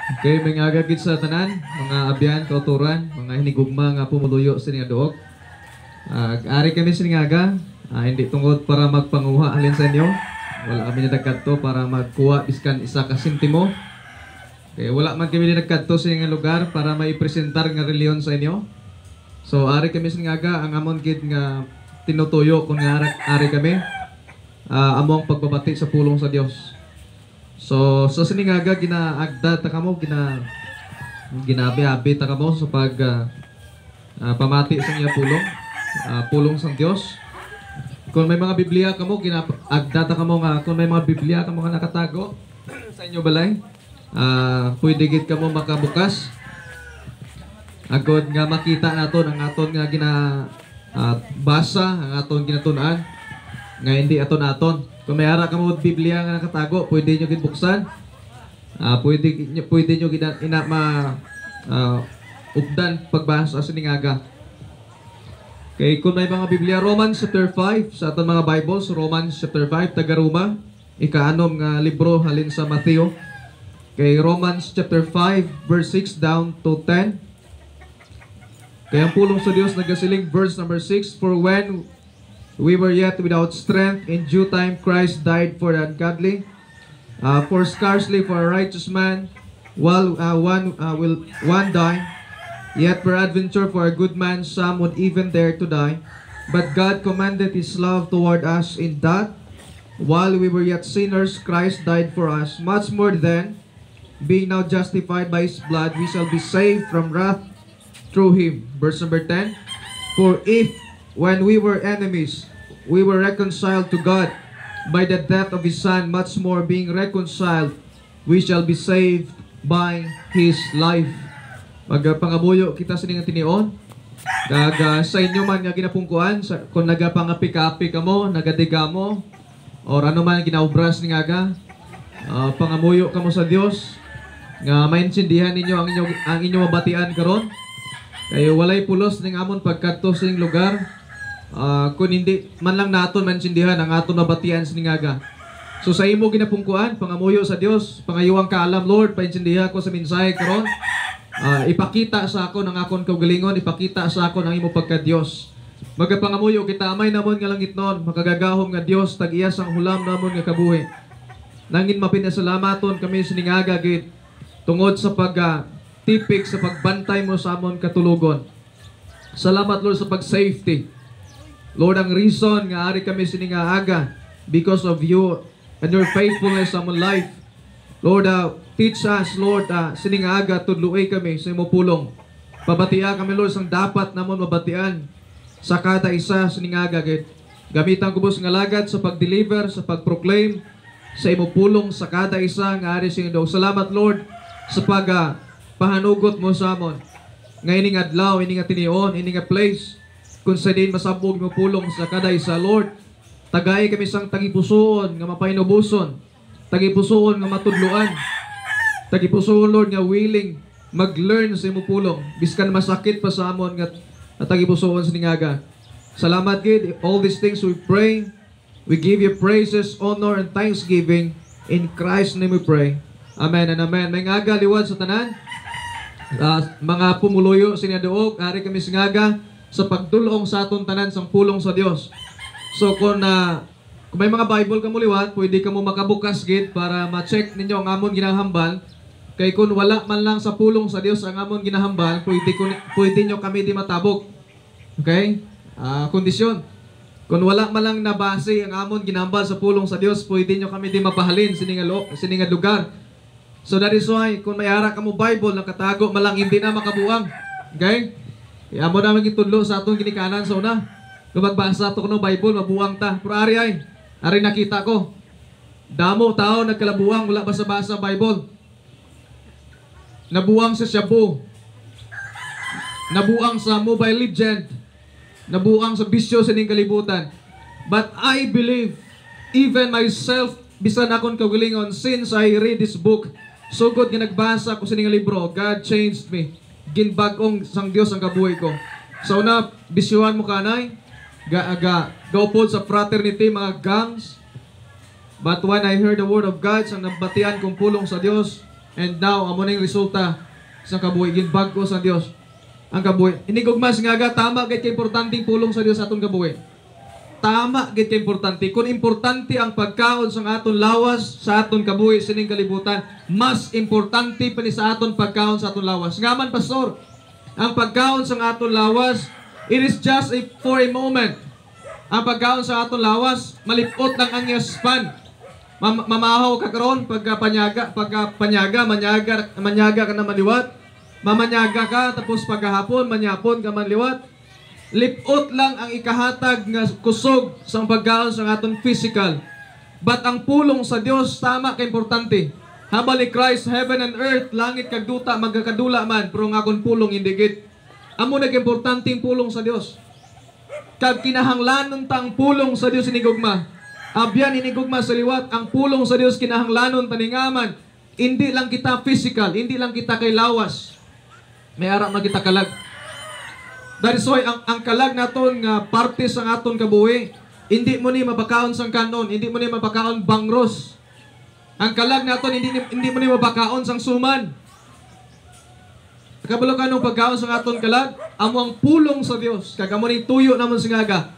Okay, may agagid sa tanan, mga abyan, kauturan, mga hinigugma nga pumuluyo sa nga doog. Ari kami siningaga, hindi tungod para magpanguha alin sa inyo. Wala kami nadagkadto para magkuha biskan isa ka sintimo. Okay, wala man kami nadagkadto sa nga lugar para maipresentar nga reliyon sa inyo. So ari kami siningaga, ang amon gid nga tinutuyo kung nga ari kami among pagbabati sa pulong sa Dios. So siningaga ginaagda ta kamo, ginabi-abi ta kamo sa pag pamati sa iya pulong sa Dios. Kung may mga Biblia kamo, ginaagda ta kamo nga kung may mga Biblia kamo nga nakatago sa inyo balay, pwede gid kamo makabukas agod nga makita naton ang aton nga basa, ang aton ginatun-an nga hindi aton. Kung may ara ka mo Biblia nga nakatago, pwede nyo ginbuksan. Pwede nyo updan pagbasa sa ningaga. Okay, kung may mga Biblia, Romans chapter 5, sa aton mga Bibles, Romans chapter 5, taga-Roma, ikaanom nga libro halin sa Mateo. Okay, Romans chapter 5, verse 6 down to 10. Kaya ang pulong sa Diyos nagasiling, verse number 6, for when we were yet without strength, in due time Christ died for the ungodly. For scarcely for a righteous man will one die, yet peradventure for a good man some would even dare to die. But God commended His love toward us in that, while we were yet sinners, Christ died for us. Much more then, being now justified by His blood, we shall be saved from wrath through Him. Verse number 10, for if when we were enemies, we were reconciled to God by the death of His Son, much more being reconciled, we shall be saved by His life. Magpangabuyo kita sa nga tinion. Sa inyo man nga ginapungkuan, kung nagapangapik-apik ka mo, nagadiga mo, or ano man ginaubras ni nga, pangamuyo ka mo sa Dios, nga maintindihan ninyo ang inyong mabatian karon. Kayo walay pulos ning amon pagkadto sa lugar. Kung hindi man lang naton maintindihan ang aton mabatian siningaga. So sa imo ginapungkuan, pangamuyo sa Dios, pangayuang kaalam, Lord, paintindihan ko sa mensahe karon. Ipakita sa ako ng akon kaugalingon, ipakita sa ako ng imo pagka-Dios. Magapangamuyo kita amay namon nga langit non, makagagahom nga Dios tag-iya sang hulam namon nga kabuhi. Nangin mapinasalamaton kami siningaga gid tungod sa tipik sa pagbantay mo sa amon katulugon. Salamat Lord sa pag-safety. Lord, ang reason nga ari kami siningaaga because of you and your faithfulness sa amon life. Lord, teach us, Lord, siningaaga tudluay kami sa imo pulong. Pabatia kami, Lord, sang dapat namon mabatian sa kada isa siningaaga gid. Gamitan kubos nga lagad sa pag-deliver, sa pag-proclaim sa imo pulong sa kada isa nga ari sa inyo. Salamat, Lord, sa pahanugot mo sa amon. Nga ining adlaw, ining tinion, ining place kung sa din masabog mo pulong sa kada isa, Lord. Tagay kami sang tagipusoon nga mapainubuson, tagipusoon nga matudluan, tagipusoon, Lord, nga willing mag-learn sa imo pulong biskan masakit pa sa amon nga tagipusoon sa ningaga. Salamat gid. All these things we pray, we give you praises, honor, and thanksgiving in Christ's name we pray. Amen and amen. May ngaga liwat sa tanan, mga pumuluyo sinaduog, ari kami singaga sa pagdulong sa aton tanan sang pulong sa Dios. So kung may mga Bible ka mo liwat, pwede ka mo makabukas gid para ma-check ninyo ang amon ginahambal. Kay kung wala man lang sa pulong sa Dios ang amon ginahambal, pwede nyo kami di matabok. Okay? Kondisyon. Kung wala man lang nabase ang amon ginahambal sa pulong sa Dios, pwede nyo kami di mapahalin sininga lugar. So that is why kung may ara ka mo Bible nakatago malang hindi na makabuang. Okay? Kaya mo namin itudlo sa atong ginikanan sa una. Kung magbasa ito ko ng Bible, mabuang ta. Pero ari nakita ko. Damo tao nagkalabuang, wala basa-basa Bible. Nabuang sa shabu. Nabuang sa Mobile Legend. Nabuang sa bisyo sa ning kalibutan. But I believe, even myself, bisan akong kaugalingon, since I read this book, so good nga nagbasa ko sa ning libro, God changed me. Ginbagong sang Dios ang kabuhay ko. So na bisyuhan mo kanay, gaupod sa fraternity, mga gangs. But when I heard the word of God, sang nabatian kong pulong sa Dios, And now, amo na yung resulta sa kabuhi. Ginbag ko sa Dios ang kabuhi. Inigugmas nga ga, tama gid kay importanteng pulong sa Dios sa aton kabuhi. Tama gid kay importante. Kung importante ang pagkaon sa aton lawas sa aton kabuhi sining kalibutan, mas importante pa ni sa aton pagkaon sa aton lawas. Ngaman pastor, ang pagkaon sa aton lawas, it is just for a moment. Ang pagkaon sa aton lawas, malipot lang ang span. Mamahaw ka karon manyaga ka na maliwat. Mamanyaga ka, tapos pagkahapon, manyapon ka manliwat. Lipot lang ang ikahatag nga kusog sa pagkaon sa aton physical. But ang pulong sa Dios tama ka importante. Habali Christ, heaven and earth, langit kag duta magkakadula man, pero ang akon pulong hindi gid. Amo nag-importanteng pulong sa Dios. Kag kinahanglanon ta ang pulong sa Dios inigugma. Abyan inigugma sa liwat, ang pulong sa Dios kinahanglanon taningaman. Hindi lang kita physical, hindi lang kita kay lawas. May ara magita kalag. That is why ang kalag naton nga parte sa aton kabuhi, hindi mo ni mapakaon sang kanon, hindi mo ni mapakaon bangros. Ang kalag naton hindi mo ni mapakaon sang suman. Kabalo kanong pagkaon sa aton kalag, amo ang pulong sa Dios. Kag amo ni tuyo namon singaga.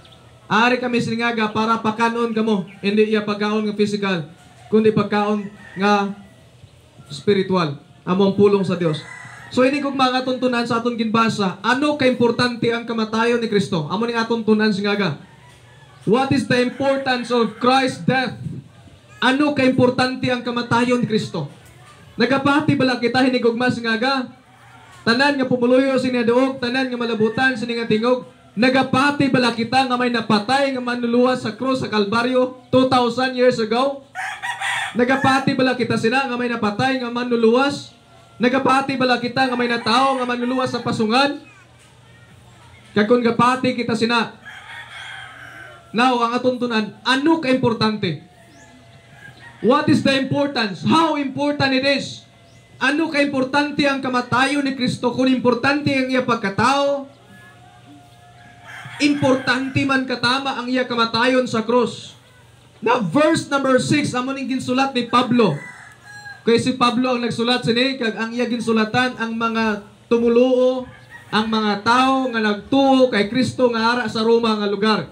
Ari kami singaga para pakanon kamo, hindi iya pagkaon nga physical, kundi pagkaon nga spiritual. Amo ang pulong sa Dios. So ini kog mga tuntunan sa aton ginbasa, ano ka importante ang kamatayon ni Kristo? Amo ning aton tunan singaga. What is the importance of Christ's death? Ano ka importante ang kamatayon ni Kristo? Nagapati bala kita hinigugma singaga? Tanan nga pumuluyo sini duog, tanan nga malabutan sini nga tingog. Nagapati bala kita nga may napatay nga manluluwas sa krus sa Kalbaryo 2,000 years ago? Nagapati bala kita sina nga may napatay nga manluluwas? Nagapati bala kita nga may natao nga manluluwas sa pasungan? Kung gapati kita sina. Now, ang atuntunan, ano ka importante? What is the importance? How important it is? Ano ka importante ang kamatayon ni Kristo? Kung importante ang iya pagkatao, importante man katama ang iya kamatayon sa krus. Now, verse number 6, amo ning ginsulat ni Pablo. Kaya si Pablo ang nagsulat sini, kag ang iya ginsulatan ang mga tumuluo, ang mga tao nga nagtuo kay Kristo nga ara sa Roma nga lugar.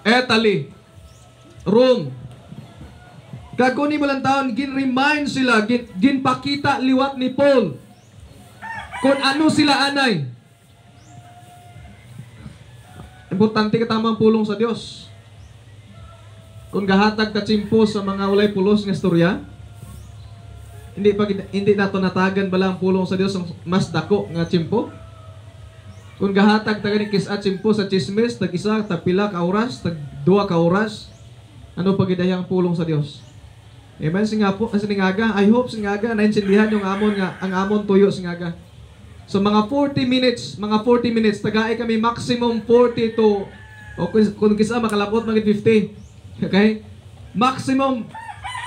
Italy, Rome. Kag kung ni mo lang taon, gin-remind sila, ginpakita liwat ni Paul kung ano sila anay. Importante ka tamang pulong sa Dios. Kung gahatag ta tsimpo sa mga walay pulos nga istorya, hindi nato natagan bala ang pulong sa Dios ang mas dako nga tsimpo. Kung gahatag ta gani kis-at tsimpo sa chismis, tag isa, tag pila ka oras, tag duha ka oras, ano pagidayang pulong sa Dios? Amen. Singapo, singaga, I hope singaga naintindihan yung amon nga ang amon tuyo singaga. So mga 40 minutes, tagaay kami maximum 40 to kung kisa makalapot magit 50. Okay? Maximum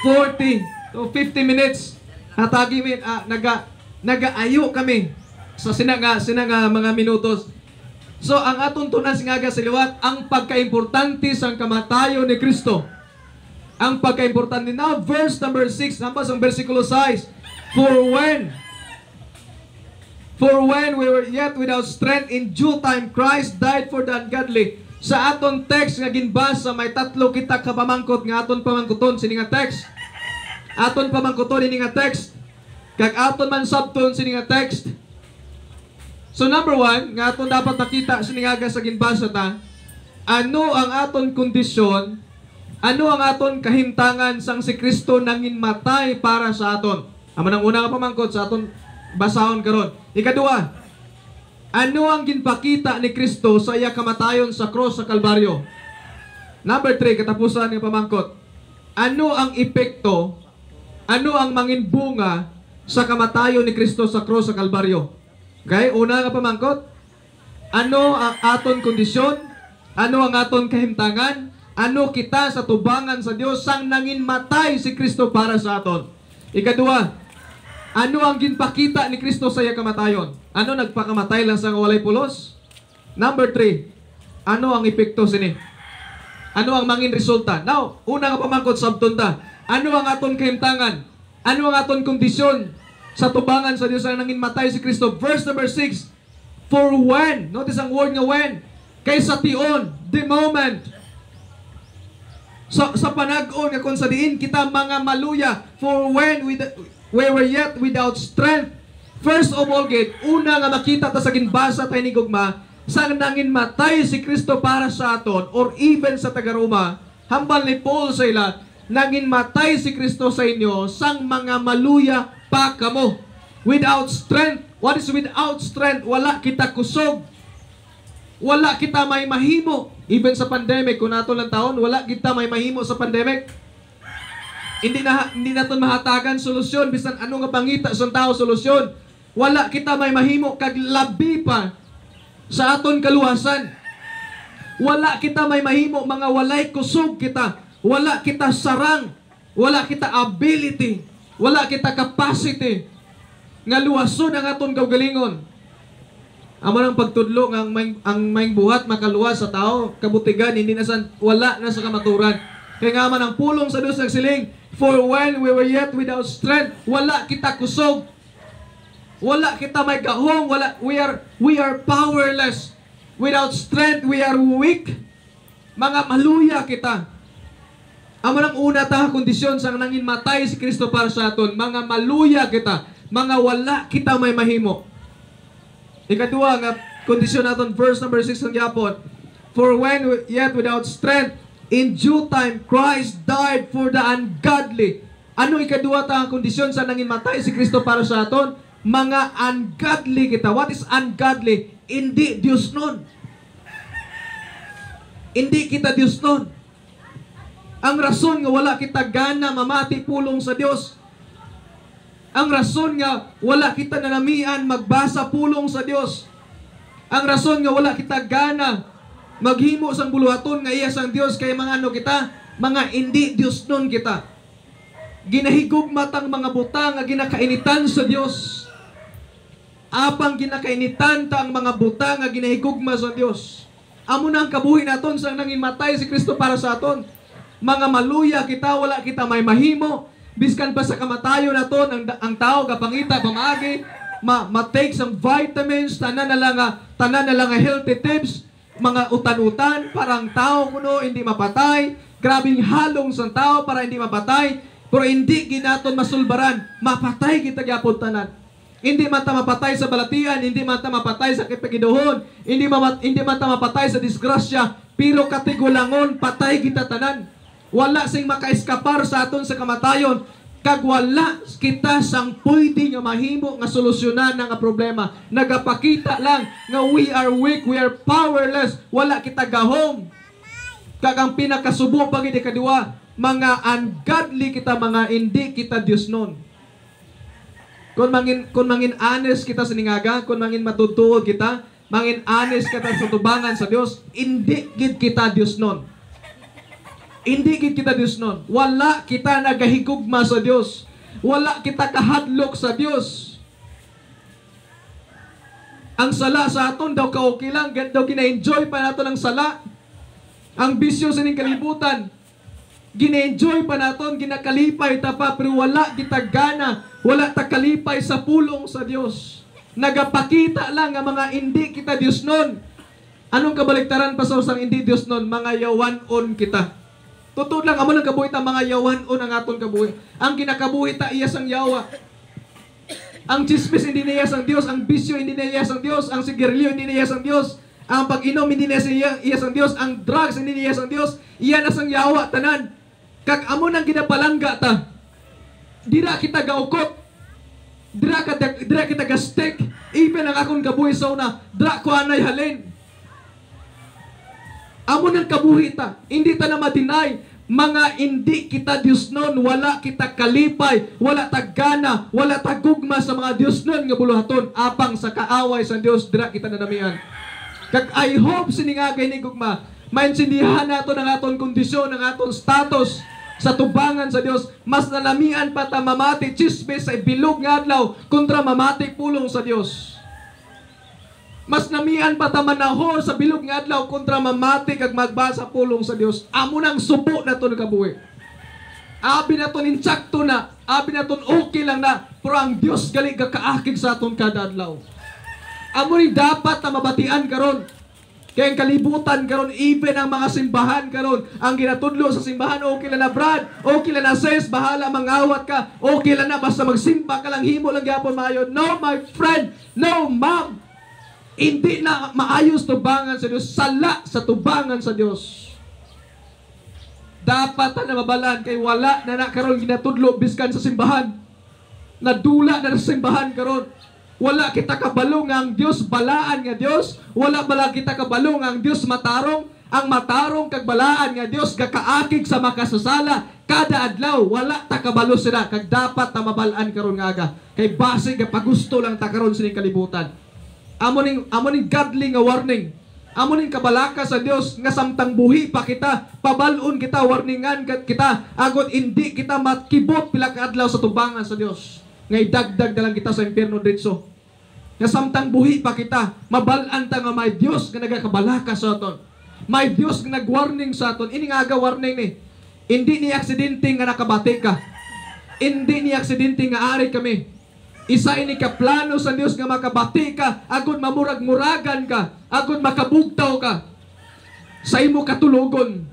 40 to 50 minutes. Hatagi min nagaayo kami sa sinaga mga minutos. So ang aton tunan singaga sa liwat ang pagkaimportante sa kamatayon ni Kristo. Ang pagkaimportante. Now verse number 6 hanggang sa bersikulo 6. For when we were yet without strength, in due time Christ died for the ungodly. Sa aton text nga ginbasa may tatlo kita kapamangkot nga aton pamangkuton sini nga text. Aton pamangkuton ini nga text. Kag aton man sabton sini nga text. So number 1, nga aton dapat makita sini nga sa ginbasa ta, ano ang aton kondisyon, ano ang aton kahimtangan sang si Kristo nangin matay para sa aton. Amo nang una nga pamangkot sa aton basahon karon. Ikadua, ano ang ginpakita ni Kristo sa iya kamatayon sa cross sa Kalbaryo? Number 3, katapusan ng pamangkot. Ano ang epekto, ano ang manginbunga sa kamatayon ni Kristo sa cross sa Kalbaryo? Okay, una nga pamangkot. Ano ang aton kondisyon? Ano ang aton kahimtangan? Ano kita sa tubangan sa Dios sang nangin matay si Kristo para sa aton? Ikadua, ano ang ginpakita ni Kristo sa iya kamatayon? Ano nagpakamatay lang sa walay pulos? Number 3, ano ang epekto sini? Ano ang mangin resulta? Now, una nga pamangkot sabton ta. Ano ang aton kahimtangan? Ano ang aton kondisyon sa tubangan sa Dios na nangin matay si Kristo? Verse number 6. For when, notice ang word nga when, kaysa tion, the moment, sa panag-on nga kung sa diin kita mga maluya, for when we were yet without strength. First of all, una nga makita ta sa ginbasa tayo ni gugma, sa nangin matay si Kristo para sa aton, or even sa taga-Roma, hambal ni Paul sa ila, nangin matay si Kristo sa inyo, sang mga maluya pa kamo. Without strength. What is without strength? Wala kita kusog. Wala kita may mahimo. Even sa pandemic, kung nato lang taon, wala kita may mahimo sa pandemic. Hindi naton mahatagan solusyon. Bisan ano nga pangita sa tao solusyon. Wala kita may mahimo. Kag labi pa sa aton kaluwasan. Wala kita may mahimo. Mga walay kusog kita. Wala kita sarang. Wala kita ability. Wala kita capacity. Nga luwason ang aton kaugalingon. Amo nang pagtudlo nga ang maing buhat makaluwas sa tao, kabutigan hindi na wala na sa kamaturan. Kaya nga man ang pulong sa Dios nagsiling, for when we were yet without strength, wala kita kusog. Wala kita may gahong, we are powerless. Without strength, we are weak. Mga maluya kita. Amo nang una ta kondisyon sang nangin matay si Kristo para sa aton, mga maluya kita. Mga wala kita may mahimo. Ikadua nga kondisyon naton, verse number 6 ng yapon. For when yet without strength, in due time Christ died for the ungodly. Ano ikadua ta ang kondisyon sa nangin matay si Kristo para sa aton? Mga ungodly kita. What is ungodly? Hindi Dios nun. Hindi kita Dios nun. Ang rason nga wala kita gana mamati pulong sa Dios. Ang rason nga wala kita nanamian magbasa pulong sa Dios. Ang rason nga wala kita gana maghimo sang buluhaton nga iya sang Dios kay mga ano kita, mga hindi Dios nun kita. Ginahigugmat ang mga butang nga ginakainitan sa Dios. Apang ginakainitan ta ang mga butang nga ginahigugma sa Dios. Amo na ang kabuhi naton sang nangin matay si Kristo para sa aton. Mga maluya kita, wala kita may mahimo. Biskan pa sa kamatayo na to, ang tao kapangita, pamagi, ma-take some vitamins, tanan na lang healthy tips, mga utan-utan, parang tao kuno hindi mapatay, grabing halong sa tao para hindi mapatay, pero hindi ginaton masulbaran, mapatay kita gyapon tanan. Hindi man ta mapatay sa balatian, hindi man ta mapatay sa kipagiduhon, hindi man ta mapatay sa disgrasya, pero katigulangon, patay kita tanan. Wala sing maka-eskapar sa aton sa kamatayon. Kag wala kita sang pwede nga mahimo nga solusyonan nga problema. Nagapakita lang nga we are weak, we are powerless. Wala kita gahom. Kag ang pinakasubo pag hindi kadiwa, mga ungodly kita, mga hindi kita Dios nun. Kung mangin honest kita sa ningaga, kung mangin matutuod kita, mangin honest kita sa tubangan sa Dios, hindi gid kita Dios nun. Hindi kita Diyos nun. Wala kita nagahigugma sa Diyos. Wala kita kahadlok sa Diyos. Ang sala sa aton daw ka-okay lang. Daw gina-enjoy pa nato ng sala. Ang bisyo sa ning kalibutan. Gina-enjoy pa naton, ginakalipay ta pa. Pero wala kita gana. Wala ta kalipay sa pulong sa Diyos. Nagapakita lang ang mga hindi kita Diyos nun. Anong kabaliktaran pa sa usang hindi Diyos nun? Mga yawanon kita. Totoo lang, amo lang kabuhi ta mga yawanon ang aton kabuhi. Ang ginakabuhi ta iya sang yawa. Ang chismis hindi niya sang Dios, ang bisyo hindi niya sang Dios, ang sigarilyo hindi niya sang Dios, ang pag-inom hindi niya iya sang Dios, ang drugs hindi niya sang Dios, iya na sang yawa tanan. Kag amo nang ginapalangga ta. Dira kita gaukot. Dira kita gastek. Even ang akong kabuhi sa una, dira ko anay halin. Amo nang kabuhi ta. Hindi ta na ma-deny. Mga hindi kita Diyos nun. Wala kita kalipay. Wala ta gana. Wala ta gugma sa mga Diyos nun nga buluhaton. Apang sa kaaway sa Diyos, dira kita nanamian. Kag I hope siningagay ni gugma, maintindihan nato ng aton kondisyon, ng aton status sa tubangan sa Diyos. Mas nalamian pa ta mamati chismis sa bilog nga adlaw kontra mamati pulong sa Diyos. Mas namian pa ta manaho sa bilog nga adlaw kontra mamati kag magbasa pulong sa Dios. Amo nang subo na to kabuhi. Abi na to ninsakto na Abi naton okay lang na, pero ang Dios gali gakaakig sa aton kada adlaw. Amo rin dapat na mabatian karon. Kaya ang kalibutan karon, even ang mga simbahan karon, ang ginatudlo sa simbahan, okay lang na Brad, okay lang na sis, bahala mangawat ka, okay lang na basta magsimba ka lang, himo lang gyapon maayo. No my friend, no ma'am. Hindi na maayos tubangan sa Dios, sala sa tubangan sa Dios. Dapat na mabalaan kay wala na karon ginatudlo biskan sa simbahan. Nadula na sa simbahan karon. Wala kita kabalo nga ang Dios balaan nga Dios. Wala bala kita kabalo nga ang Dios matarong. Ang matarong kag balaan nga Dios gakaakig sa makasasala kada adlaw. Wala ta kabalo sila kag dapat ta mabalaan karon nga aga. Kay base ga pagusto lang ta karon sining kalibutan. Amo ning godly nga warning. Amo ning kabalaka sa Dios nga samtang buhi pa kita, pabalon kita, warningan kita, agot hindi kita makibot pila ka adlaw sa tubangan sa Dios. Ngay dagdag na lang kita sa impierno diretso. Nga samtang buhi pa kita, mabalaan ta nga may Dios nga nagakabalaka sa aton. May Dios nga nagwarning sa aton. Ini nga aga warning ni. Hindi ni aksidente nga nakabati ka. Hindi ni aksidente nga ari kami. Isa ini ka plano sa Dios nga makabati ka, agud mamurag-muragan ka, agud makabugtaw ka sa imo katulogon.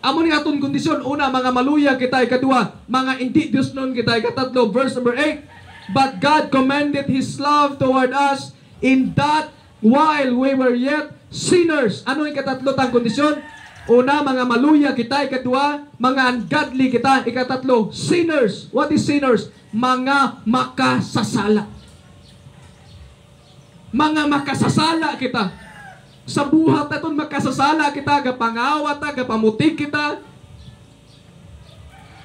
Amo ni aton kondisyon, una, mga maluya kita, ikadua, mga hindi Diyos nun kita, ikatatlo, verse number 8, but God commended His love toward us in that while we were yet sinners. Ano ikatatlo tang kondisyon? Una, mga maluya kita, ikadua, mga ungodly kita, ikatatlo, sinners. What is sinners? Mga makasasala. Mga makasasala kita. Sa buhat naton makasasala kita, gapangawat ta, gapamutik kita,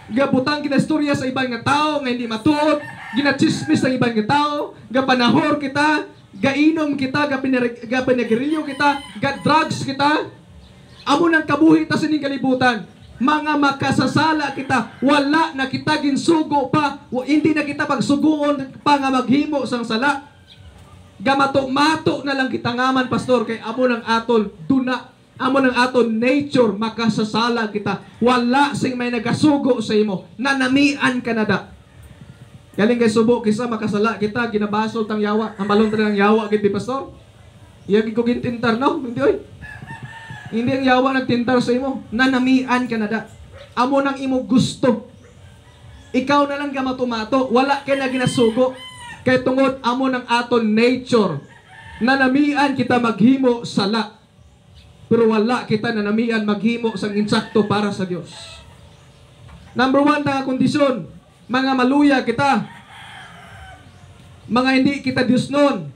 gabutang kita istorya sa ibang nga tao nga hindi matuod, ginachismis ang ibang nga tao, gapanahor kita, gainom kita, gapinagirilyo kita, gadrugs kita. Amo nang kabuhi ta sining kalibutan. Mga makasasala kita, wala na kita ginsugo pa, hindi na kita pagsugoon pa nga maghimo sang sala. Gamato-mato na lang kita ngaman, pastor, kay amo ng aton duna, amo ng aton nature, makasasala kita. Wala sing may nagasugo sa imo, nanamian ka na da. Galing kay subo, kisa makasala kita, ginabasol tang yawa, ang balon ng yawa, giti pastor. Iyagi ko gintintar, no? Hindi, oy. Hindi ang yawa nagtintar sa imo, nanamian ka na da. Amo ng imo gusto. Ikaw na lang gamato-mato, wala ka na ginasugo. Kaya tungod amo ng aton nature, nanamian kita maghimo sala, pero wala kita nanamian maghimo sang insakto para sa Dios. Number 1 na kondisyon, mga maluya kita, mga hindi kita Dios nun,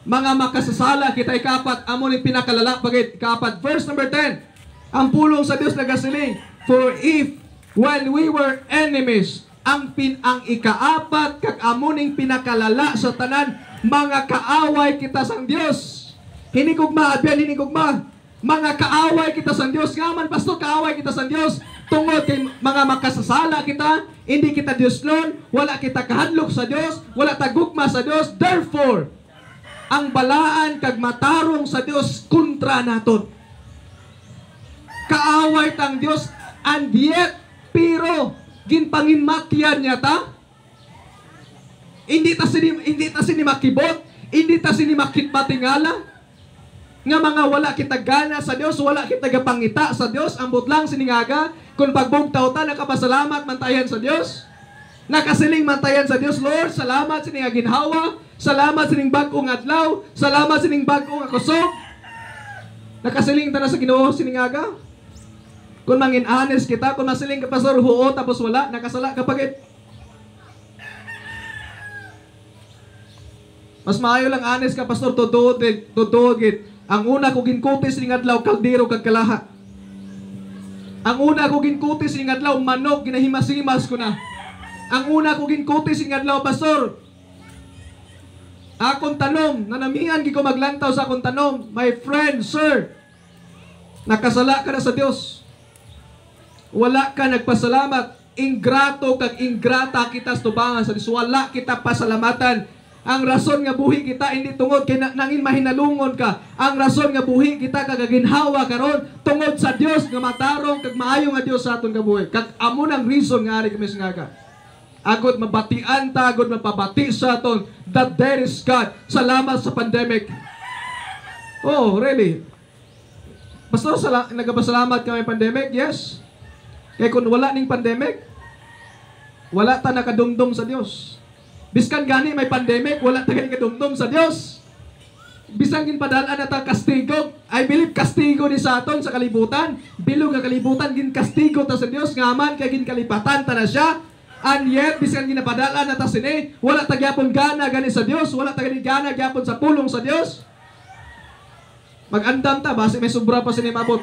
mga makasasala kita. Ikapat, amo ni pinakalala pagit. Ikapat, verse number 10, ang pulong sa Dios nagasiling, for if when we were enemies, ang ikaapat kag amuning pinakalala sa tanan, mga kaaway kita sang Dios. Hinigugma, abyan hinigugma. Mga kaaway kita sang Dios. Ngaman, pastor, kaaway kita sang Dios. Tungod kay mga makasasala kita, hindi kita Dios nun, wala kita kahadlok sa Dios, wala tagugma sa Dios. Therefore, ang balaan kag matarong sa Dios kontra naton. Kaaway tang Dios, and yet, pero ginpanginmatyan niya ta. Hindi ta sini makibot, hindi ta sini makitbatingala. Nga mga wala kita gana sa Dios, wala kita gapangita sa Dios, ambot lang siningaga kung pagbugtaw ta nakapasalamat mantayan sa Dios. Nakasiling mantayan sa Dios, Lord, salamat sining ginhawa, salamat sining bag-ong adlaw, salamat sining bag-ong kusog. Nakasiling ta na sa Ginoo siningaga. Kung mangin honest kita, kung masiling ka pastor, huo, tapos wala, nakasala kapag mas maayo lang honest ka, pastor, tudogit. Ang una ko ginkutis ning adlaw, kaldero kag kalaha. Ang una ko ginkutis ning adlaw, manok, ginahimas-himas ko na. Ang una ko ginkutis ning adlaw, pastor, akong tanom, nanamihan gi ko maglantaw sa akong tanom, my friend, sir, nakasala ka na sa Dios. Wala ka nagpasalamat, ingrato kag ingrata kita sa tubangan sa Dios. Wala kita pasalamatan. Ang rason nga buhi kita hindi tungod kay nangin mahinalungon ka. Ang rason nga buhi kita kagaginhawa karon tungod sa Dios nga matarong kag maayo nga Dios sa aton kabuhi. Kag amo nang reason nga ari kami singaga. Agod mabatian ta, agod mapabati sa aton that there is God. Salamat sa pandemic. Oh, really? Pastor, nagapasalamat ka may pandemic? Yes. Kaya kung wala ning pandemic, wala ta nakadumdum sa Dios. Biskan gani may pandemic, wala ta kadumdum sa Dios. Bisan gin padalaan na ta kastigo. I believe kastigo ni sa aton sa kalibutan. Bilog nga kalibutan gin kastigo ta sa Dios ngaman kay gin kalipatan ta na siya. And yet bisan ginapadalaan na ta sini, wala ta gyapon gana gani sa Dios, wala ta gana gyapon sa pulong sa Dios. Mag-andam ta base may sobra pa sini mabot.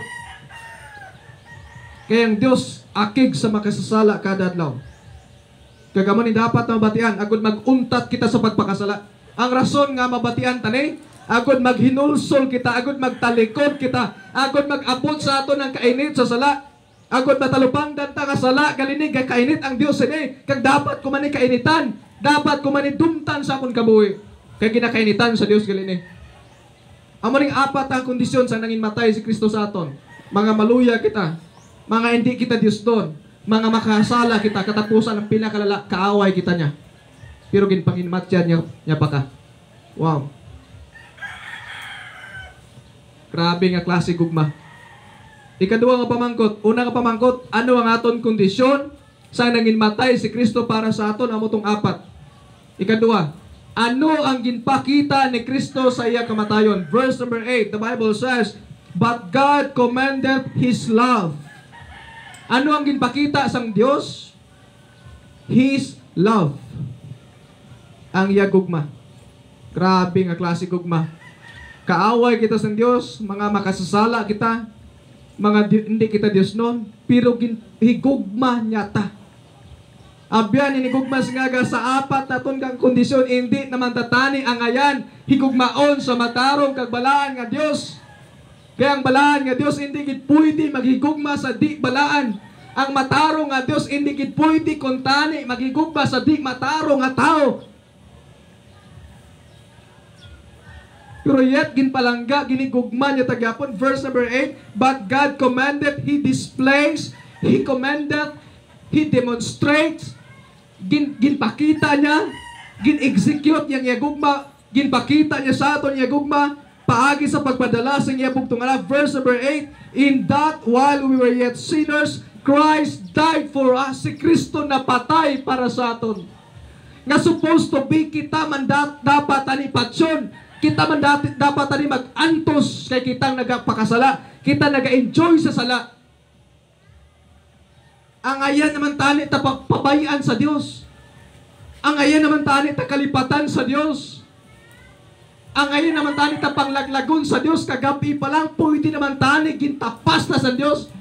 Kaya ang Dios akig sa makasasala kada adlaw. Kagamo ni dapat na mabatian agud maguntat kita sa pagpakasala. Ang rason nga mabatian tani agud maghinulsol kita, agud magtalikod kita, agud mag-abot sa aton ang kainit sa sala. Agud matalupangdan ta nga sala galinig kay kainit ang Dios ini. Kag dapat ko man ni kainitan, dapat ko man ni dumtan sa akon kabuhi. Kay ginakainitan sa Dios galini. Amo ning apat ang kondisyon sa nangin matay si Kristo sa aton. Mga maluya kita, mga hindi kita Dios don. Mga makasala kita, katapusan ng pinakalala, kaaway kita niya. Pero ginpanginmatyan niya pa ka. Wow. Grabe nga klase gugma. Ikaduha nga pamangkot. Una nga pamangkot, ano ang aton kondisyon sa nanginmatay si Kristo para sa aton? Amo tong apat. Ikaduha, ano ang ginpakita ni Kristo sa iya kamatayon? Verse number 8, the Bible says, but God commended His love. Ano ang ginpakita sang Dios? His love. Ang iya gugma. Grabe nga klase gugma. Kaaway kita sang Dios, mga makasasala kita, mga hindi kita Dios noon, pero higugma niya ta. Abyan inigugma singaga sa apat na kang kondisyon, hindi naman tatani ang ayan, higugmaon sa matarong kagbalaan nga Dios. Kaya ang balaan nga Dios hindi gid pwede maghigugma sa di balaan. Ang matarong nga Dios hindi gid pwede kuntani maghigugma sa di matarong nga tao. Pero yet ginpalangga ginigugma niya tagapon. Verse number 8, but God commanded, He displays, He commanded, He demonstrates, ginpakita niya, gin-execute niya gugma, ginpakita niya sa aton niya gugma, paagi sa pagpadala sa niya bugtong verse number 8, in that while we were yet sinners, Christ died for us. Si Kristo napatay para sa aton. Nga supposed to be kita man dapat ani patsyon. Kita man dapat ani mag-antos kay kitang nagapakasala. Kita naga-enjoy sa sala. Ang ayan naman tani ta pabayaan sa Dios. Ang ayan naman tani ta kalipatan sa Dios. Ang ayan naman tani ta panglaglagon sa Dios kagabi pa lang pwede naman tani gintapas na sa Dios.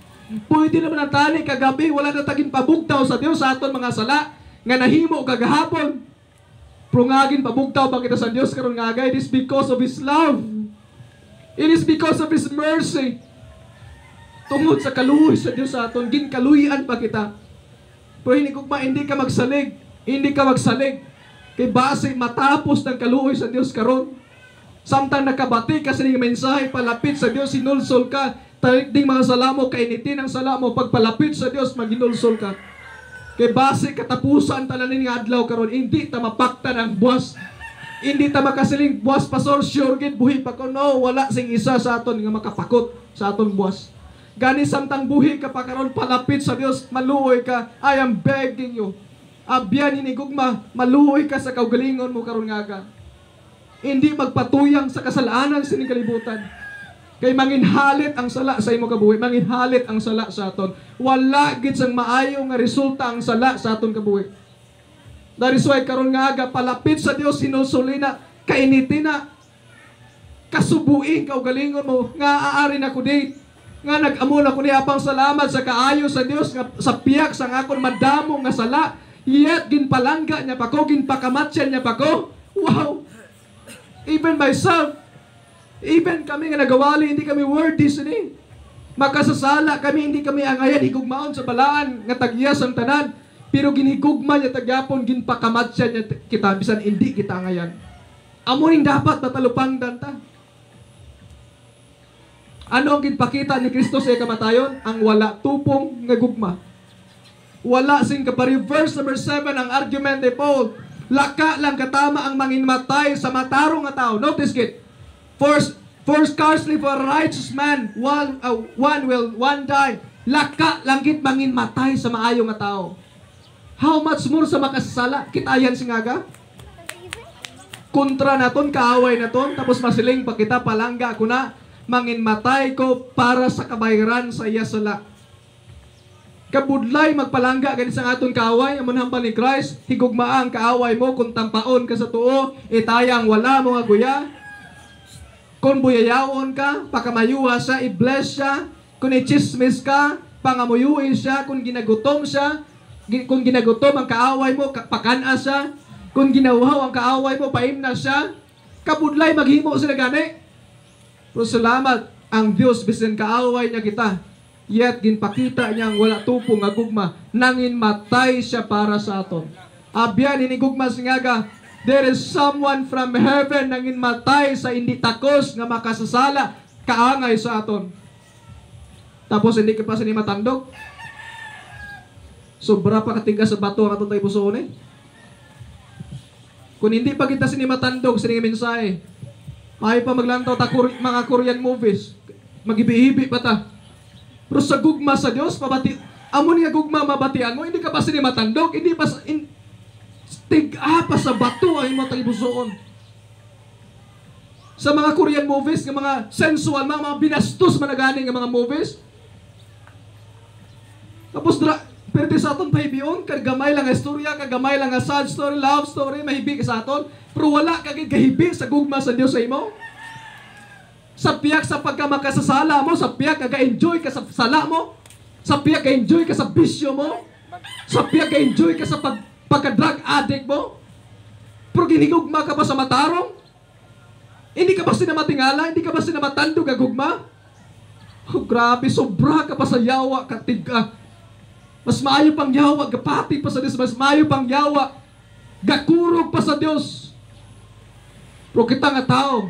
Pwede naman ang tani kagabi wala na tagin pabugtaw sa Dios sa aton mga sala nga nahimo kagahapon. Prungagin pabugtaw pa kita sa Dios karon nga agay. It is because of His love. It is because of His mercy. Tungod sa kaluoy sa Dios sa aton ginkaluyan pa kita. Pero hindi ka magsalig. Hindi ka magsalig. Kay base matapos ng kaluoy sa Dios karon. Samtang nakabati ka sa ning mensahe palapit sa Dios sinulsol ka. Talikding mga salamo, kainitin ang salamo, pagpalapit sa Dios, maginulsol ka. Kay base katapusan talanin nga adlaw karon, hindi ta mapaktan ang buwas. Hindi ta makasiling buwas, pastor, sure gid buhi pa ko. No, wala sing isa sa aton nga makapakot sa aton buwas. Gani samtang buhi ka pa karon, palapit sa Dios, maluoy ka. I am begging you. Abyan hinigugma, maluoy ka sa kaugalingon mo karon nga ka. Hindi magpatuyang sa kasalanan sa kalibutan. Kay manginhalit ang sala sa imo kabuhi, manginhalit ang sala sa aton. Wala gid sang maayo nga resulta ang sala sa aton kabuhi. That is why karon nga aga palapit sa Dios sinusulina, kainitina, kasubuin kaugalingon mo nga aari na ko di, nga nag-amo na ko ni apang salamat sa kaayo sa Dios nga sa piyak sang akon madamo nga sala, yet ginpalangga niya pa ko, ginpakamatyan niya pa ko. Wow! Even myself, even kami nga nagawali, hindi kami worthy sini. Makasasala kami, hindi kami angayan, higugmaon sa balaan, nga tagyas ang tanan. Pero ginhigugma niya tagyapon, ginpakamatsa niya kita, bisan hindi kita ngayon. Amo ning dapat natalupangdan ta. Ano ang ginpakita ni Kristo sa kamatayon? Ang wala tupong nga gugma. Wala sing kapari. Verse number 7, ang argument ni Paul, laka lang katama ang manginmatay sa matarong nga tao. Notice it. For scarcely for a righteous man, one die. Laka lang git manginmatay sa maayong nga tao. How much more sa makasasala? Kitayan singaga? Kontra naton, kaaway naton, tapos masiling pa kita palangga ko na, manginmatay ko para sa kabayaran sa iya sala. Kabudlay magpalangga ganit sa aton kaaway, amon hampal ni Christ, higugmaang kaaway mo kung tampaon ka sa tuo, itayang wala mo nga guya. Kung buyayaon ka, pakamayuha siya, i-bless siya, kung i-chismis ka, pangamuyuin siya, kung ginagutom siya, kung ginagutom ang kaaway mo, pakana siya, kung ginawhaw ang kaaway mo, paimna siya, kabudlay maghimo sila gani. Pero salamat ang Diyos bisan kaaway niya kita. Yet ginpakita niyang wala tupong nga gugma, nangin matay siya para sa aton. Abyan hinigugma singaga, there is someone from heaven nangin matay sa hindi takos nga makasasala, kaangay sa aton. Tapos hindi ka pa sini matandog. Sobra pa katigas sa bato ang aton tayo pusoon eh. Kung hindi pa kita sini matandog, sini mensahe. Ay pa maglantaw ta mga Korean movies. Magibihibi pa ta. Pero sa gugma sa Dios, amo niya gugma mabatian mo, hindi ka pa sini matandog, hindi pa pa sa bato ay mo tayo pusoon. Sa mga Korean movies, ng mga sensual, mga binastos managani ng mga movies. Tapos pero sa aton pahibiyon, kagamay lang nga istorya, kagamay lang nga sad story, love story, mahibi ka sa aton, pero wala kagid kahibi sa gugma sa Dios sa imo. Sa piyak sa pagkamakasasala mo, sa piyak kaga-enjoy ka sa sala mo, sa piyak ka-enjoy ka sa bisyo mo, sa piyak ka-enjoy ka sa pagka-drug addict mo, pero ginigugma ka ba sa matarong? Hindi ka ba sinamatingala? Hindi ka ba sinamatandog ang gugma? Oh, grabe, sobra ka pa sa yawa, katiga. Mas maayo pang yawa, gapati pa sa Diyos. Mas maayo pang yawa, gakurog pa sa Diyos. Pero kita nga tao,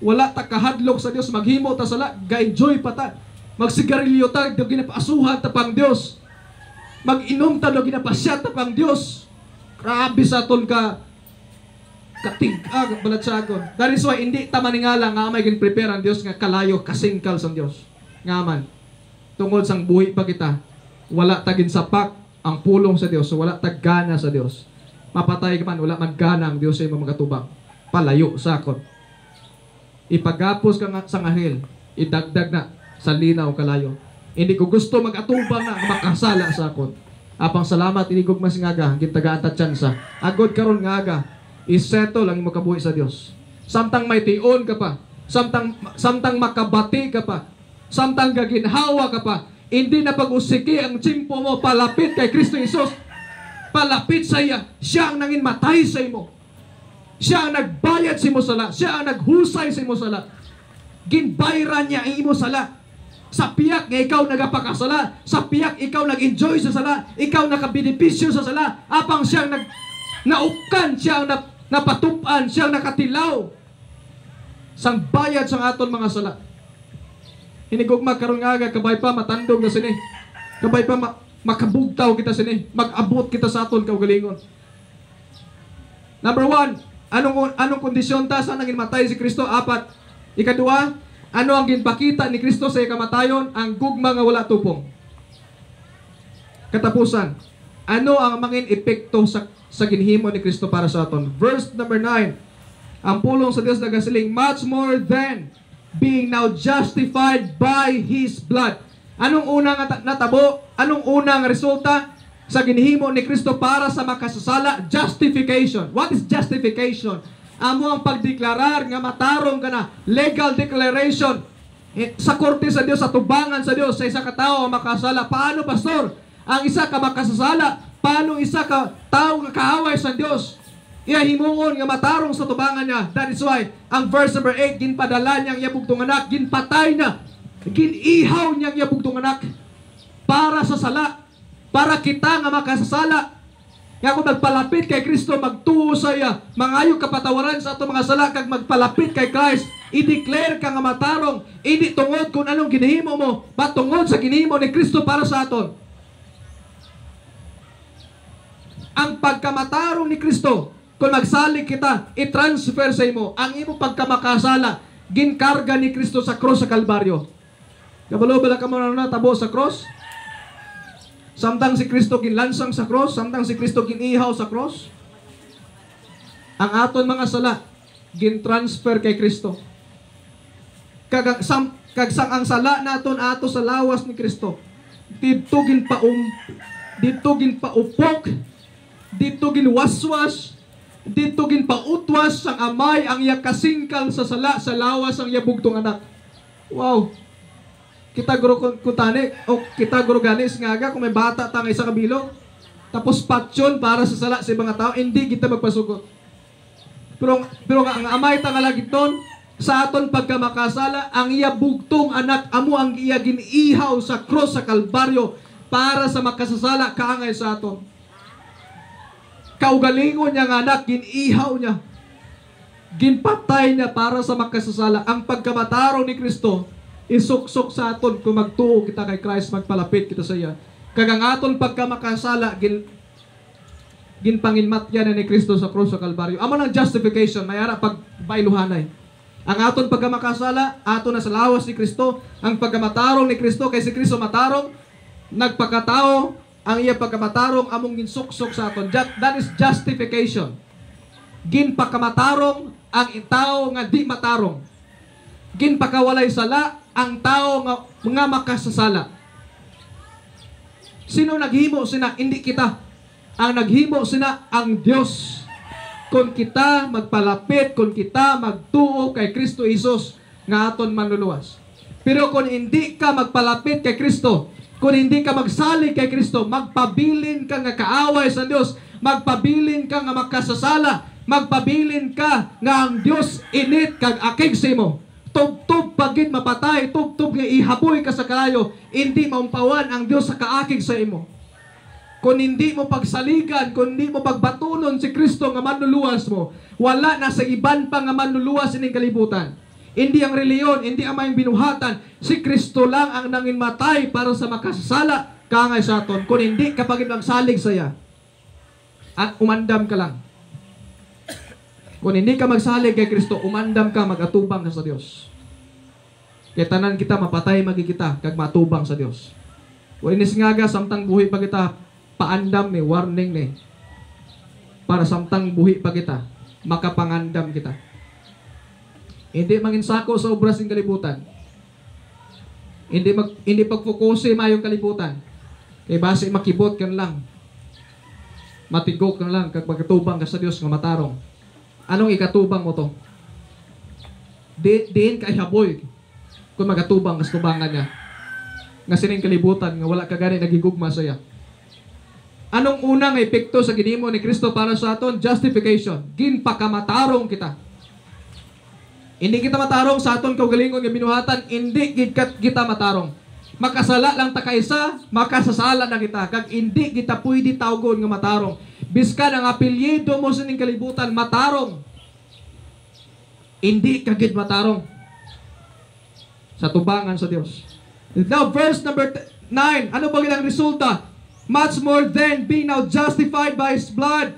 wala ta kahadlok sa Diyos, maghimo ta sala, ga-enjoy pa ta. Magsigarilyo ta, do ginapasuhan ta pang Diyos. Mag-inom ta, do ginapasya ta pang Diyos. Grabe sa aton ka, katig-ag, balatsagon. That is why, hindi ta maningala nga may gin-prepare ang Diyos nga kalayo, kasingkal sa Diyos. Ngaman, tungod sang buhi pa kita, wala tagin sapak ang pulong sa Diyos, so wala taggana sa Diyos. Mapatay ka man, wala maggana ang Diyos sa imong magatubang. Palayo sa akon. Ipagapos ka nga sa ngahil, idagdag na sa linaw kalayo. Hindi ko gusto magatubang na makasala sa akon. Apang salamat, hindi ko masingaga, gintagaan ta tsansa. Agod karon nga aga, iseto lang mo kabuhi sa Diyos. Samtang may tion ka pa, samtang makabati ka pa, samtang gaginhawa ka pa, hindi na pag-usiki ang tsimpo mo palapit kay Kristo Jesus. Palapit sa iya. Siya ang nangin matay sa imo. Siya ang nagbayad sa imo sala. Siya ang naghusay sa imo sala. Ginbayran niya ang imo sala. Sa piyak nga ikaw nagapakasala. Sa piyak ikaw nag-enjoy sa sala. Ikaw nakabenepisyo sa sala. Apang siya ang naukan. Siya ang napatupan. Siya ang nakatilaw. Sang bayad sa aton mga sala. Hinigugma karon nga aga, kabay pa matandog na sini. Kabay pa makabugtaw kita sini. Mag-abot kita sa aton kaugalingon. Number 1, anong kondisyon ta sa nangin matay si Kristo? 4. Ikadua, ano ang ginpakita ni Kristo sa kamatayon? Ang gugma nga wala tupong. Katapusan, ano ang mangin epekto sa ginhimo ni Kristo para sa aton? Verse number 9, ang pulong sa Dios nagasiling, much more than being now justified by His blood. Anong unang natabo? Anong unang resulta sa ginhimo ni Kristo para sa makasasala? Justification. What is justification? Amo ang pagdeklarar nga matarong ka na. Legal declaration. Sa korte sa Dios, sa tubangan sa Dios, sa isa ka tao ang makasala. Paano, pastor? Ang isa ka makasasala. Paano isa ka tao nga kaaway sa Dios? Himungon nga matarong sa tubangan niya. That is why, ang verse number 8, ginpadala niyang yabugtong anak, ginpatay na, ginihaw niyang yabugtong anak para sa sala. para kita nga makasasala. Nga kung magpalapit kay Kristo, magtuo sa iya, mangayo kapatawaran sa ato mga sala, kag magpalapit kay Christ, i-declare ka nga matarong, hindi tungod kung anong ginihimo mo, matungod sa ginihimo ni Kristo para sa aton. Ang pagkamatarong ni Kristo, kung magsalig kita, i-transfer sa imo, ang imo pagkamakasala, ginkarga ni Kristo sa cross sa Kalbaryo. Kabalo bala ka mo na tabo sa cross? Samtang si Kristo ginlansang sa cross, samtang si Kristo ginihaw sa cross, ang aton mga sala gin-transfer kay Kristo. Kag ang sala naton ato sa lawas ni Kristo, dito ginpaupok, dito ginwaswas, dito ginpautwas sang amay ang iya kasingkal sa sala sa lawas ang iya bugtong anak. Wow. Kita guro kutani o kita guro ganis nga kung may bata tang isa kabilog, tapos patsyon para sa sala sa mga tao, hindi kita magpasugot. Pero ang amay tang alagid sa aton pagkamakasala, ang iya bugtong anak amo ang iya ginihaw sa cross sa Kalbaryo para sa makasasala kaangay sa aton. Kaugalingon niya nga anak, ginihaw niya, ginpatay niya para sa makasasala. Ang pagkamatarong ni Kristo isuksok sa aton kung magtuo kita kay Christ, magpalapit kita sa iya. Kag ang aton pagkamakasala ginpanginmatyan ni Kristo sa krus sa Kalbaryo. Amo ng justification, mayara pag bailuhanay. Ang aton pagkamakasala, aton na sa lawas ni Kristo. Ang pagkamatarong ni Kristo, kay si Kristo matarong, nagpakatao, ang iya pagkamatarong among ginsuksok sa aton. That is justification. Ginpakamatarong ang tao nga di matarong. Ginpakawalay sala ang tao nga makasasala. Sino naghimo sina? Hindi kita. Ang naghimo sina ang Dios. Kung kita magpalapit, kung kita magtuo kay Kristo Jesus nga aton manluluwas. Pero kung hindi ka magpalapit kay Kristo, kung hindi ka magsalig kay Kristo, magpabilin ka nga kaaway sa Dios, magpabilin ka nga makasasala, magpabilin ka nga ang Dios init kag akig sa imo. Tub-tub pagit mapatay, tub-tub nga ihaboy ka sa kalayo, hindi maumpawan ang Dios sa kaakig sa imo. Kung hindi mo pagsaligan, kung hindi mo pagbatunon si Kristo nga manluluwas mo, wala na sa iban pa nga manluluwas ining kalibutan. Hindi ang reliyon, hindi ang mayang binuhatan, si Kristo lang ang nanginmatay para sa makasasala kaangay sa aton. Kung hindi kapag magsalig saya, at umandam ka lang. Kung hindi ka magsalig kay Kristo, umandam ka, magatubang ka sa Dios. Kaya tanan kita, mapatay magigita, kag matubang sa Dios. Kung inis nga ga, samtang buhi pa kita, paandam ni, warning ni. Para samtang buhi pa kita, makapangandam kita. Hindi manginsako sa obras ng kalibutan. Hindi pagfokusi mayong kalibutan. Kaya base makibot kan lang. Matigok kan lang, kag magatubang ka sa Dios nga matarong. Anong ikatubang mo to? Diin ka ihaboy kung magatubang kas tubangan niya. Nga sining kalibutan nga wala ka gani nagigugma sa iya. Anong unang epekto sa ginimo ni Kristo para sa aton? Justification. Ginpakamatarong kita. Hindi kita matarong sa aton kaugalingon nga binuhatan, hindi kita matarong. Makasala lang ta kaisa, makasasala na kita. Kag hindi kita pwede tawgon nga matarong. Biskan ang apelyido mo sa ning kalibutan, matarong. Hindi kagid matarong sa tubangan sa Dios. Now, verse number 9. Ano ba ang resulta? Much more than being now justified by His blood,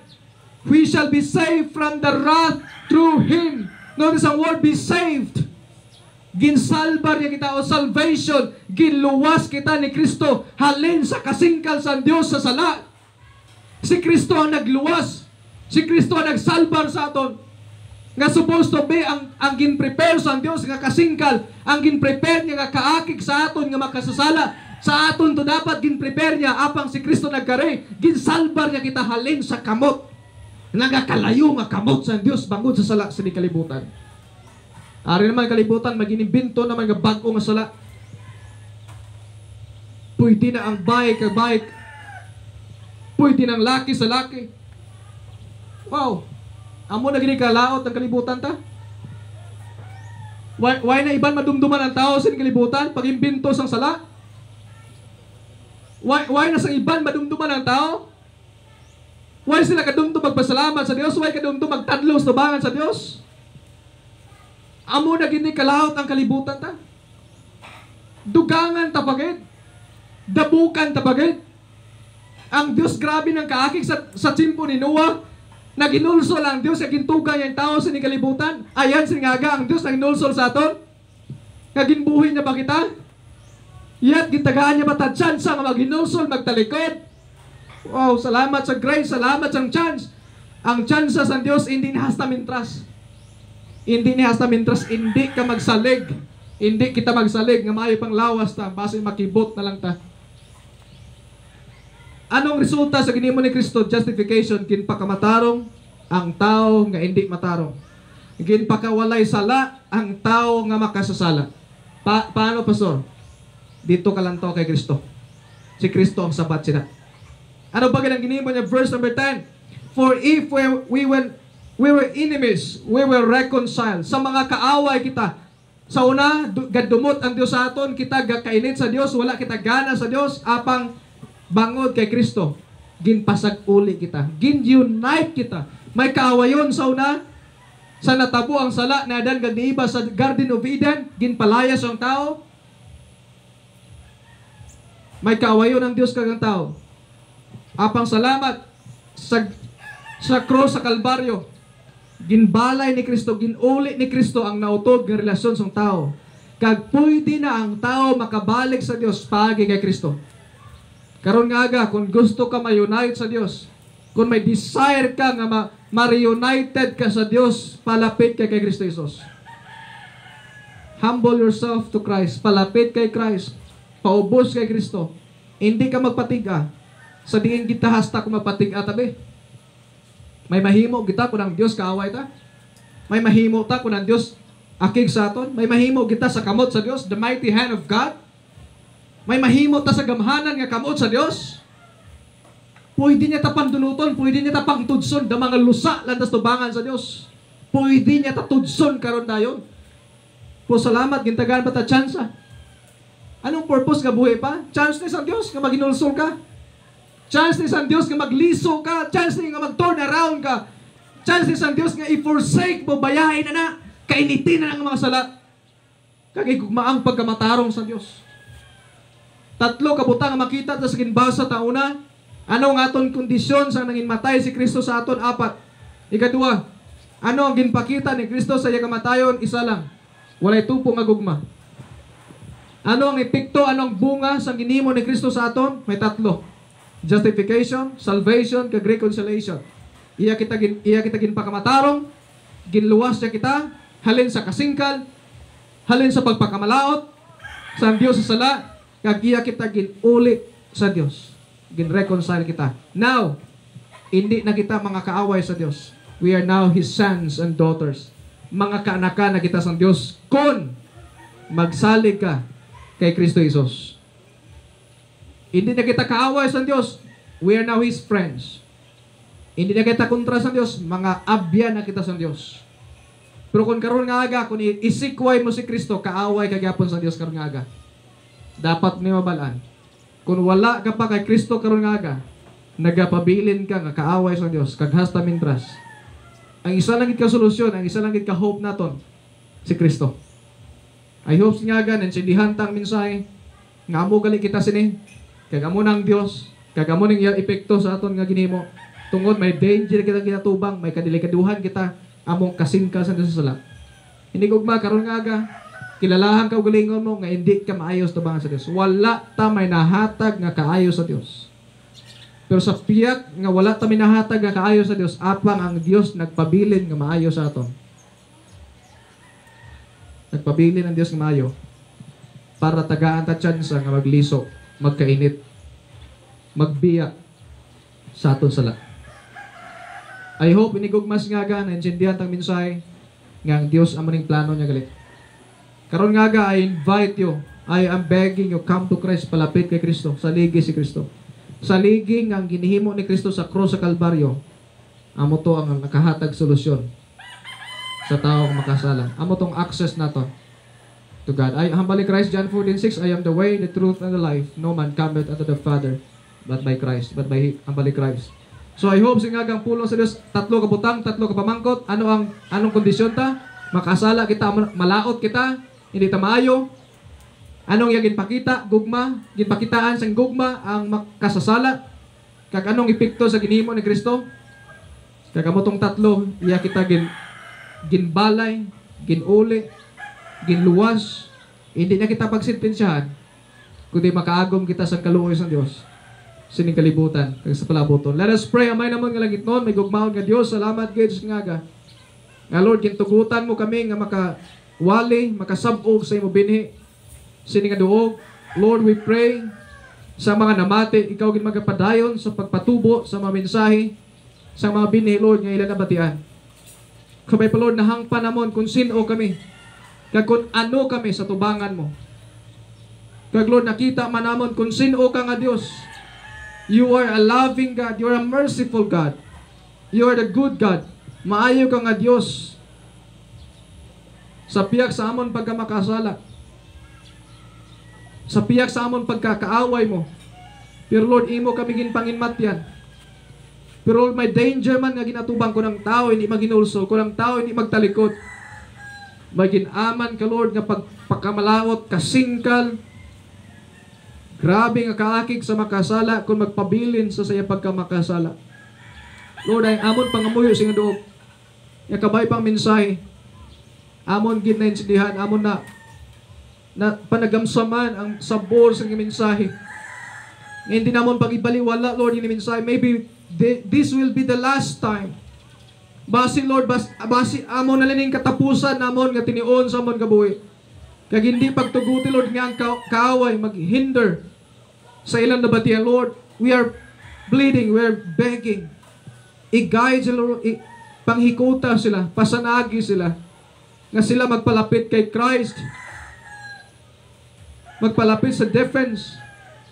we shall be saved from the wrath through Him. Notice ang word, be saved. Ginsalbar niya kita o salvation. Ginluwas kita ni Kristo halin sa kasingkal sa Dios sa sala. Si Kristo ang nagluwas. Si Kristo ang nagsalbar sa aton. Nga supposed to be ang gin-prepare sa Dios nga kasingkal. Ang gin-prepare niya nga kaakig sa aton nga makasasala. Sa aton to dapat gin-prepare niya apang si Kristo nagkari. Ginsalbar niya kita halin sa kamot. Nagakalayo nga kamot sa Dios bangod sa sala sa kalibutan. Ari naman kalibutan maginibinto naman nga bag-o nga sala. Pwede na ang bike ka bike. Pwede ng laki sa laki. Wow. Amo na gini kalaot ang kalibutan ta. Why na iban madumduman ang tao sa kalibutan pag imbento sang sala? Why na sa iban madumduman ang tao? Why sila kadumdum magpasalamat sa Dios? Why kadumdum magtadlos tubangan sa Dios? Amo na gini kalahot ang kalibutan ta. Dugangan tapagid. Dabukan tapagid. Ang Dios grabe ng kaakig sa timpo ni Noah. Naginulsol ang Dios sa gintugan yung tao sa kalibutan. Ayan singaga ang Dios naginulsol sa aton. Kaginbuhin niya ba kita? Yat gitagaan niya ba tadsyan sa maginulsol magtalikod? Wow, salamat sa grace, salamat sa chance. Ang chance sa Dios hindi ni hasta mintras. Hindi ni hasta mintras, hindi ka magsalig. Hindi kita magsalig nga maayo pang lawas ta, base makibot na lang ta. Anong resulta sa ginimo ni Kristo? Justification, ginpakamatarong ang tao nga hindi matarong. Ginpakawalay sala ang tao nga makasasala. Paano, Pastor? Dito ka lang to kay Kristo. Si Kristo ang sabat sila. Ano ba ganang ginimo niya? Verse number 10. For if we were enemies, we were reconciled. Sa mga kaaway kita. Sa una, gadumot ang Diyos sa aton. Kita gakainit sa Diyos. Wala kita gana sa Diyos. Apang bangod kay Kristo. Ginpasag uli kita. Gin-unite kita. May kaawayon sa una. Sa natabo ang sala na adan gagniiba sa Garden of Eden. Ginpalayas ang tao. May kaawayon ang Diyos kagang tao. Apang salamat sa cross sa Kalbaryo. Ginbalay ni Kristo, ginuli ni Kristo ang nautog ng relasyon sa tao. Kag pwede na ang tao makabalik sa Dios pagi kay Kristo. Karon nga aga, kung gusto ka ma-unite sa Dios, kung may desire ka nga ma-reunited ka sa Dios, palapit kay Kristo Jesus. Humble yourself to Christ, palapit kay Christ, paubos kay Kristo. Hindi ka magpatiga. Sa diin kita hasta kung magpatiga tabi. May mahimo kita kung ang Dios kaaway ta. May mahimo ta kung ang Dios akig sa aton. May mahimo kita sa kamot sa Dios, the mighty hand of God. May mahimo ta sa gamhanan nga kamot sa Dios. Pwede niya ta pandunuton, pwede niya ta pangtudson da mga lusa landas tubangan sa Dios. Pwede niya ta tudson karon dayon. Po salamat gintagaan pa ta chance. Anong purpose nga buhi pa? Chance ni sa Dios nga maginulsol ka. Chance ni sa Dios nga magliso ka. Chance ni nga mag-turn around ka. Chance ni sa Dios nga i-forsake mo, bayahin na kainitin na ng mga sala. Kagigugmaang pagkamatarong sa Dios. Tatlo kabutang makita sa ginbasa tauna. Ano ang aton kondisyon sa nangin matay si Kristo sa aton? 4. Ikadua, ano ang ginpakita ni Kristo sa iya kamatayon? 1 lang. Walay tupo nga gugma. Ano ang epekto, ano ang bunga sa ginimo ni Kristo sa aton? May 3. Justification, salvation, kag reconciliation. Iya kita ginpakamatarong, ginluwas niya kita, halin sa kasingkal, halin sa pagpakamalaot, sa Dios sa sala, kag iya kita ginuli sa Dios. Ginreconcile kita. Now, hindi na kita mga kaaway sa Dios. We are now His sons and daughters. Mga kaanak na kita sa Dios kung magsalig ka kay Kristo Jesus. Hindi na kita kaaway sa Diyos. We are now His friends. Hindi na kita kontra sa Diyos. Mga abya na kita sa Diyos. Pero kung karon nga aga, kung isikway mo si Kristo, kaaway kagyapon sa Diyos karon nga aga. Dapat ni mabalaan. Kung wala ka pa kay Kristo karon nga aga, nagapabilin ka nga kaaway sa Diyos, kaghasta mintras. Ang isa lang ka solusyon, ang isa lang ka hope naton, si Kristo. I hope nga aga, nansindihan tang mensahe, nga amo gali kita sini, kagamo ng Dios, kagamo ning epekto sa aton nga ginimo. Tungod may danger kita ginatubang, may kadilikaduhan kita among kasingkal sa Dios sa sala. Hindi gugma karon nga aga, kilalahan ka ugalingon mo nga hindi ka maayos tubangan sa Dios. Wala ta may nahatag nga kaayos sa Dios. Pero sa piyak nga wala ta may nahatag nga kaayos sa Dios, apang ang Dios nagpabilin nga maayos sa aton. Nagpabilin ang Dios nga maayo para tagaan ta tsansa nga magliso, magkainit, magbiya sa aton sala. I hope inigugmas nga aga na intindihan tang mensahe nga ang Dios amo ning plano niya gali. Karon nga aga, I invite you, I am begging you, come to Christ, palapit kay Kristo, saligi si Kristo. Saligi nga ang ginihimo ni Kristo sa cross sa Kalbaryo, amo to ang nakahatag solusyon sa tao nga makasala. Amo tong access nato to God. I humbly Christ, John 14:6, I am the way, the truth, and the life. No man cometh unto the Father, but by Christ, but by humbly Christ. So I hope singagang pulong sa Dios, tatlo ka butang, tatlo ka pamangkot. Anong kondisyon ta? Makasala kita, malaot kita, hindi ta maayo. Anong yung ginpakita? Gugma, ginpakitaan sang gugma ang makasasala. Kag anong epekto sa ginhimo ni Kristo? Kagamotong tatlo, iya kita ginbalay, ginuli, ginluwas. Hindi niya kita pagsintensyahan, kundi makaagom kita sa kaluoy sa Dios. Sining kalibutan, kag sa palaboton. Let us pray. Amay naman nga langit nun, may gugmaon nga Dios. Salamat gid nga nga. Nga Lord, gintugutan mo kami nga makawali, makasabog sa imo binhi. Sining nga duog. Lord, we pray sa mga namati, ikaw gid magapadayon sa pagpatubo sa mga mensahe, sa mga binhi, Lord, nga ilan nabatian. Kabay pa, Lord, nahangpa namon kung sino kami, kag kung ano kami sa tubangan mo. Kag Lord, nakita man namon kung sino ka nga Dios. You are a loving God, you are a merciful God, you are the good God. Maayo ka nga Dios. Sa piyak sa amon pagkamakasala, sa piyak sa amon pagkakaaway mo. Pero Lord, imo kami ginpanginmatyan. Pero Lord, may danger man nga ginatubang ko ng tao, hindi maginulso, ko ng tao, hindi magtalikod. May ginaman ka Lord, nga pagpakamalaot, kasingkal, grabe nga kaakig sa makasala, kung magpabilin sa saya pagkamakasala. Lord, ay amon pangamuyo sa nga doog. Nga kabay pang mensahe, amon gid na insindihan, amon na panagamsaman ang sabor sa mensahe. Hindi namon pag-ibaliwala, Lord, yung mensahe. Maybe this will be the last time. Basi, Lord, basi amon na lining katapusan namon nga tinion sa amon kabuhi. Kag hindi pagtuguti, Lord, nga ang kaaway maghinder sa ilang nabatian, Lord. We are bleeding, we are begging. I-guide sila, Lord, panghikuta sila, pasanagi sila, nga sila magpalapit kay Christ, magpalapit sa defense,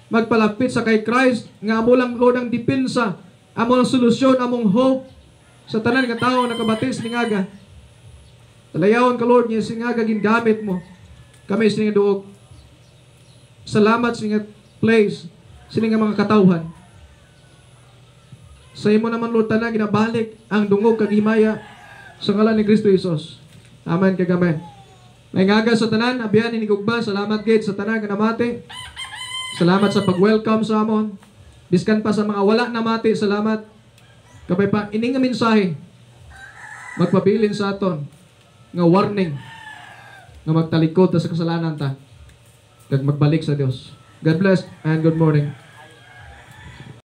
magpalapit sa kay Christ, nga amo lang, Lord, ang depensa, amo ang solusyon, among hope sa tanan nga tao nakabatis ni ngaga. Talayawon ka, Lord, niya singaga gingamit mo kami sining duog. Salamat sining place, sining mga katawhan. Sa imo naman, Lord, tanan ginabalik ang dungog kag himaya sa ngalan ni Kristo Jesus. Amen kag amen. May ngaga sa tanan, abiyan ni gugma. Salamat gid sa tanan nga namati. Salamat sa pag-welcome sa amon. Biskan pa sa mga wala namati, salamat. Kapay pa ining nga mensahe magpabilin sa aton nga warning nga magtalikod ta sa kasalanan ta kag magbalik sa Dios. God bless and good morning.